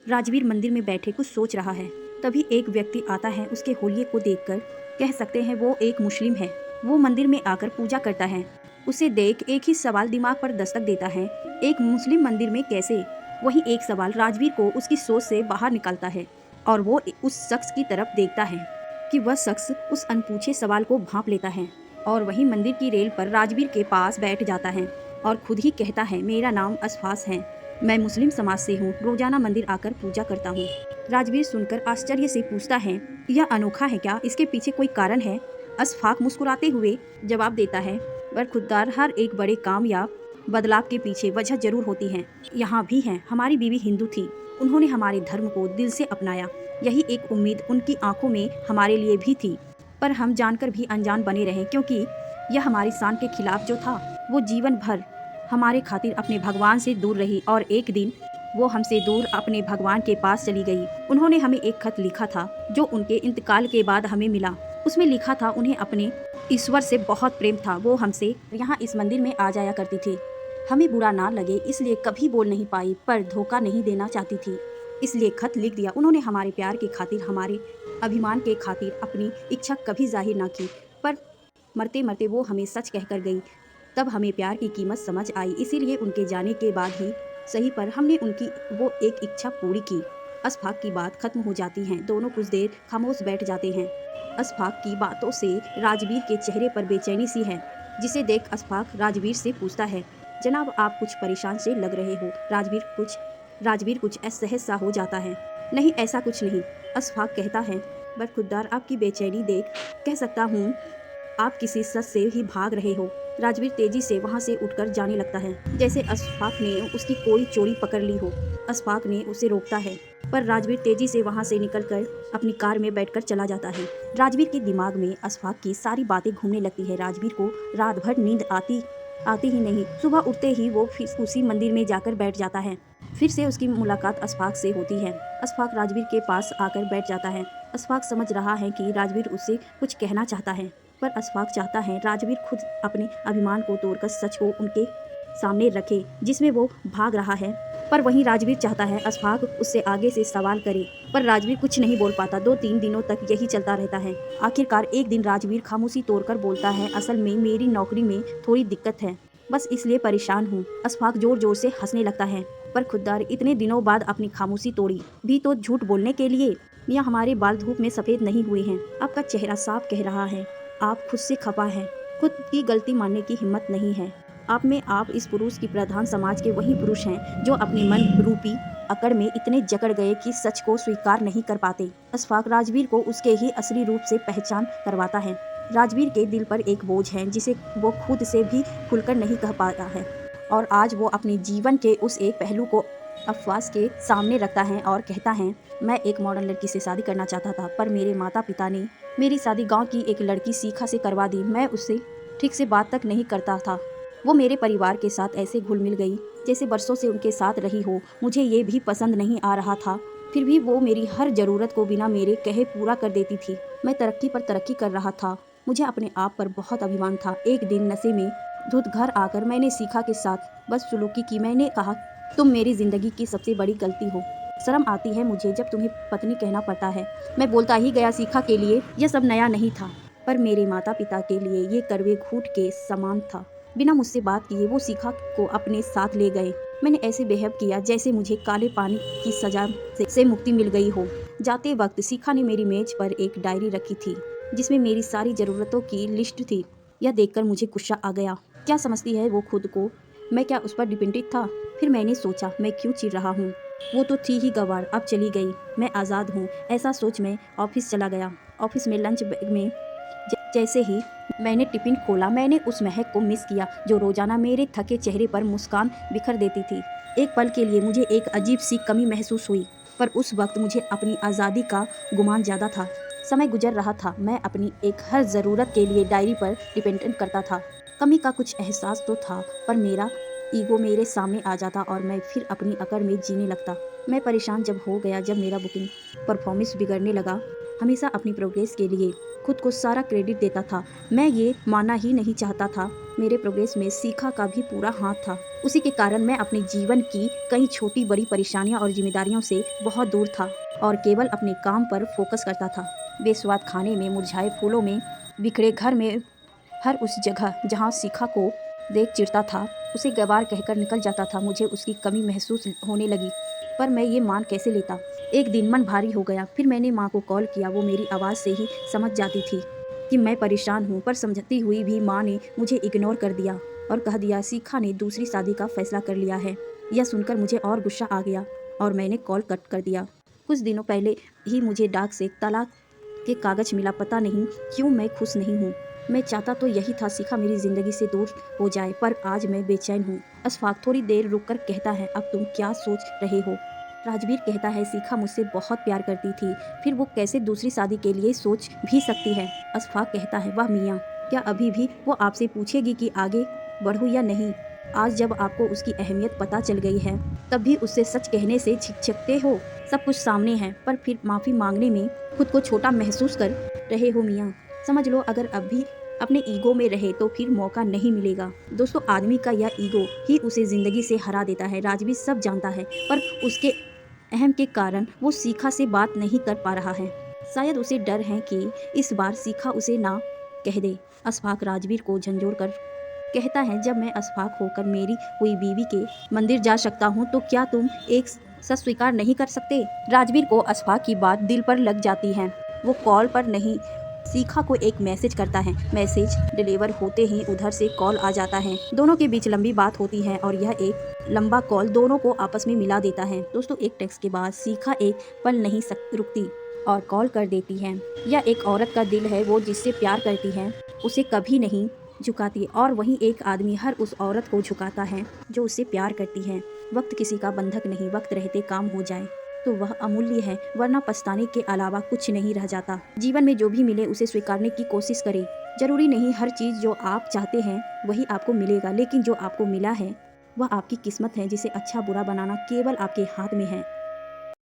राजवीर मंदिर में बैठे कुछ सोच रहा है। तभी एक व्यक्ति आता है। उसके होलिये को देखकर कह सकते हैं वो एक मुस्लिम है। वो मंदिर में आकर पूजा करता है। उसे देख एक ही सवाल दिमाग पर दस्तक देता है, एक मुस्लिम मंदिर में कैसे? वही एक सवाल राजवीर को उसकी सोच से बाहर निकालता है और वो उस शख्स की तरफ देखता है कि वह शख्स उस अनपूछे सवाल को भांप लेता है और वही मंदिर की रेल पर राजवीर के पास बैठ जाता है और खुद ही कहता है, मेरा नाम अशफाक है, मैं मुस्लिम समाज से हूँ, रोजाना मंदिर आकर पूजा करता हूँ। राजवीर सुनकर आश्चर्य से पूछता है, यह अनोखा है क्या? इसके पीछे कोई कारण है? अशफाक मुस्कुराते हुए जवाब देता है, पर खुददार हर एक बड़े काम या बदलाव के पीछे वजह जरूर होती है। यहाँ भी है, हमारी बीवी हिंदू थी, उन्होंने हमारे धर्म को दिल से अपनाया। यही एक उम्मीद उनकी आंखों में हमारे लिए भी थी, पर हम जानकर भी अनजान बने रहे क्योंकि यह हमारी शान के खिलाफ जो था। वो जीवन भर हमारे खातिर अपने भगवान से दूर रही और एक दिन वो हमसे दूर अपने भगवान के पास चली गई। उन्होंने हमें एक खत लिखा था जो उनके इंतकाल के बाद हमें मिला। उसमें लिखा था उन्हें अपने ईश्वर से बहुत प्रेम था। वो हमसे यहाँ इस मंदिर में आ जाया करती थी। हमें बुरा ना लगे इसलिए कभी बोल नहीं पाई, पर धोखा नहीं देना चाहती थी, इसलिए खत लिख दिया। उन्होंने हमारे प्यार के खातिर, हमारे अभिमान के खातिर अपनी इच्छा कभी जाहिर ना की, पर मरते मरते वो हमें सच कहकर गई। तब हमें प्यार की कीमत समझ आई, इसीलिए उनके जाने के बाद ही सही पर हमने उनकी वो एक इच्छा पूरी की। अशफाक की बात खत्म हो जाती है। दोनों कुछ देर खामोश बैठ जाते हैं। अशफाक की बातों से राजवीर के चेहरे पर बेचैनी सी है, जिसे देख अशफाक राजवीर से पूछता है, जनाब आप कुछ परेशान से लग रहे हो। राजवीर कुछ असहज सा हो जाता है। नहीं ऐसा कुछ नहीं, अशफाक कहता है, बस खुददार आपकी बेचैनी देख कह सकता हूँ आप किसी सच से ही भाग रहे हो। राजवीर तेजी से वहाँ से उठकर जाने लगता है, जैसे अशफाक ने उसकी कोई चोरी पकड़ ली हो। अशफाक ने उसे रोकता है, पर राजवीर तेजी से वहाँ से निकलकर अपनी कार में बैठकर चला जाता है। राजवीर के दिमाग में अशफाक की सारी बातें घूमने लगती है। राजवीर को रात भर नींद आती ही नहीं। सुबह उठते ही वो फिर उसी मंदिर में जाकर बैठ जाता है। फिर से उसकी मुलाकात अशफाक से होती है। अशफाक राजवीर के पास आकर बैठ जाता है। अशफाक समझ रहा है कि राजवीर उससे कुछ कहना चाहता है, पर अशफाक चाहता है राजवीर खुद अपने अभिमान को तोड़कर सच को उनके सामने रखे जिसमें वो भाग रहा है। पर वहीं राजवीर चाहता है अशफाक उससे आगे से सवाल करे, पर राजवीर कुछ नहीं बोल पाता। 2-3 दिनों तक यही चलता रहता है। आखिरकार एक दिन राजवीर खामोशी तोड़कर बोलता है, असल में मेरी नौकरी में थोड़ी दिक्कत है, बस इसलिए परेशान हूँ। अशफाक जोर जोर से हंसने लगता है, पर खुददार इतने दिनों बाद अपनी खामोशी तोड़ी भी तो झूठ बोलने के लिए? या हमारे बाल धूप में सफेद नहीं हुए हैं? आपका चेहरा साफ कह रहा है आप खुद से खफा हैं, खुद की गलती मानने की हिम्मत नहीं है आप में। आप इस पुरुष की प्रधान समाज के वही पुरुष हैं जो अपने मन रूपी अकड़ में इतने जकड़ गए कि सच को स्वीकार नहीं कर पाते। अशफाक राजवीर को उसके ही असली रूप से पहचान करवाता है। राजवीर के दिल पर एक बोझ है जिसे वो खुद से भी खुलकर नहीं कह पाता है, और आज वो अपने जीवन के उस एक पहलू को अफवास के सामने रखता है और कहता है, मैं एक मॉडर्न लड़की से शादी करना चाहता था, पर मेरे माता पिता ने मेरी शादी गांव की एक लड़की सीखा से करवा दी। मैं उससे ठीक से बात तक नहीं करता था। वो मेरे परिवार के साथ ऐसे घुल मिल गई जैसे बरसों से उनके साथ रही हो। मुझे ये भी पसंद नहीं आ रहा था, फिर भी वो मेरी हर ज़रूरत को बिना मेरे कहे पूरा कर देती थी। मैं तरक्की पर तरक्की कर रहा था, मुझे अपने आप पर बहुत अभिमान था। एक दिन नशे में धुत घर आकर मैंने सीखा के साथ बस सलूकी की। मैंने कहा, तुम मेरी ज़िंदगी की सबसे बड़ी गलती हो। शर्म आती है मुझे जब तुम्हें पत्नी कहना पड़ता है। मैं बोलता ही गया, सीखा के लिए यह सब नया नहीं था, पर मेरे माता पिता के लिए ये कड़वे घूंट के समान था। बिना मुझसे बात किए वो सीखा को अपने साथ ले गए। मैंने ऐसे बिहेव किया जैसे मुझे काले पानी की सजा से मुक्ति मिल गई हो। जाते वक्त सीखा ने मेरी मेज पर एक डायरी रखी थी जिसमें मेरी सारी ज़रूरतों की लिस्ट थी। यह देखकर मुझे गुस्सा आ गया। क्या समझती है वो खुद को? मैं क्या उस पर डिपेंडेंट था? फिर मैंने सोचा, मैं क्यों चिढ़ रहा हूँ? वो तो थी ही गवार, अब चली गई, मैं आज़ाद हूँ। ऐसा सोच मैं ऑफिस चला गया। ऑफिस में लंच ब्रेक में जैसे ही मैंने टिफिन खोला, मैंने उस महक को मिस किया जो रोजाना मेरे थके चेहरे पर मुस्कान बिखर देती थी। एक पल के लिए मुझे एक अजीब सी कमी महसूस हुई, पर उस वक्त मुझे अपनी आज़ादी का गुमान ज़्यादा था। समय गुजर रहा था, मैं अपनी एक हर ज़रूरत के लिए डायरी पर डिपेंडेंट करता था। कमी का कुछ एहसास तो था, पर मेरा ईगो मेरे सामने आ जाता और मैं फिर अपनी अकड़ में जीने लगता। मैं परेशान जब हो गया जब मेरा बुकिंग परफॉर्मेंस बिगड़ने लगा। हमेशा अपनी प्रोग्रेस के लिए खुद को सारा क्रेडिट देता था। मैं ये मानना ही नहीं चाहता था मेरे प्रोग्रेस में सीखा का भी पूरा हाथ था। उसी के कारण मैं अपने जीवन की कई छोटी बड़ी परेशानियां और जिम्मेदारियों से बहुत दूर था और केवल अपने काम पर फोकस करता था। बेस्वाद खाने में, मुरझाए फूलों में, बिखरे घर में, हर उस जगह जहाँ सीखा को देख चिढ़ता था, उसे गवार कहकर निकल जाता था। मुझे उसकी कमी महसूस होने लगी, पर मैं ये मान कैसे लेता। एक दिन मन भारी हो गया। फिर मैंने माँ को कॉल किया। वो मेरी आवाज़ से ही समझ जाती थी कि मैं परेशान हूँ, पर समझती हुई भी माँ ने मुझे इग्नोर कर दिया और कह दिया सीखा ने दूसरी शादी का फैसला कर लिया है। यह सुनकर मुझे और गुस्सा आ गया और मैंने कॉल कट कर दिया। कुछ दिनों पहले ही मुझे डाक से तलाक के कागज मिला। पता नहीं क्यों मैं खुश नहीं हूँ। मैं चाहता तो यही था सीखा मेरी जिंदगी से दूर हो जाए, पर आज मैं बेचैन हूँ। अशफाक थोड़ी देर रुककर कहता है, अब तुम क्या सोच रहे हो? राजवीर कहता है, सीखा मुझसे बहुत प्यार करती थी, फिर वो कैसे दूसरी शादी के लिए सोच भी सकती है? अशफाक कहता है, वाह मियाँ, क्या अभी भी वो आपसे पूछेगी कि आगे बढ़ूँ या नहीं? आज जब आपको उसकी अहमियत पता चल गई है, तब भी उससे सच कहने से झिझकते हो। सब कुछ सामने है, पर फिर माफ़ी मांगने में खुद को छोटा महसूस कर रहे हो मियाँ। समझ लो, अगर अब भी अपने ईगो में रहे तो फिर मौका नहीं मिलेगा। दोस्तों, आदमी का यह ईगो ही उसे जिंदगी से हरा देता है। राजवीर सब जानता है, पर उसके अहम के कारण वो सीखा से बात नहीं कर पा रहा है। शायद उसे डर है कि इस बार सीखा उसे ना कह दे। अशफाक राजवीर को झंझोड़ कर कहता है, जब मैं अशफाक होकर मेरी हुई बीवी के मंदिर जा सकता हूँ, तो क्या तुम एक सच स्वीकार नहीं कर सकते? राजवीर को अशफाक की बात दिल पर लग जाती है। वो कॉल पर नहीं, सीखा को एक मैसेज करता है। मैसेज डिलीवर होते ही उधर से कॉल आ जाता है। दोनों के बीच लंबी बात होती है और यह एक लंबा कॉल दोनों को आपस में मिला देता है। दोस्तों, एक टेक्स्ट के बाद सीखा एक पल नहीं रुकती और कॉल कर देती है। यह एक औरत का दिल है, वो जिससे प्यार करती है उसे कभी नहीं झुकाती, और वहीं एक आदमी हर उस औरत को झुकाता है जो उससे प्यार करती है। वक्त किसी का बंधक नहीं, वक्त रहते काम हो जाए तो वह अमूल्य है, वरना पछताने के अलावा कुछ नहीं रह जाता। जीवन में जो भी मिले उसे स्वीकारने की कोशिश करें। जरूरी नहीं हर चीज़ जो आप चाहते हैं वही आपको मिलेगा, लेकिन जो आपको मिला है वह आपकी किस्मत है, जिसे अच्छा बुरा बनाना केवल आपके हाथ में है।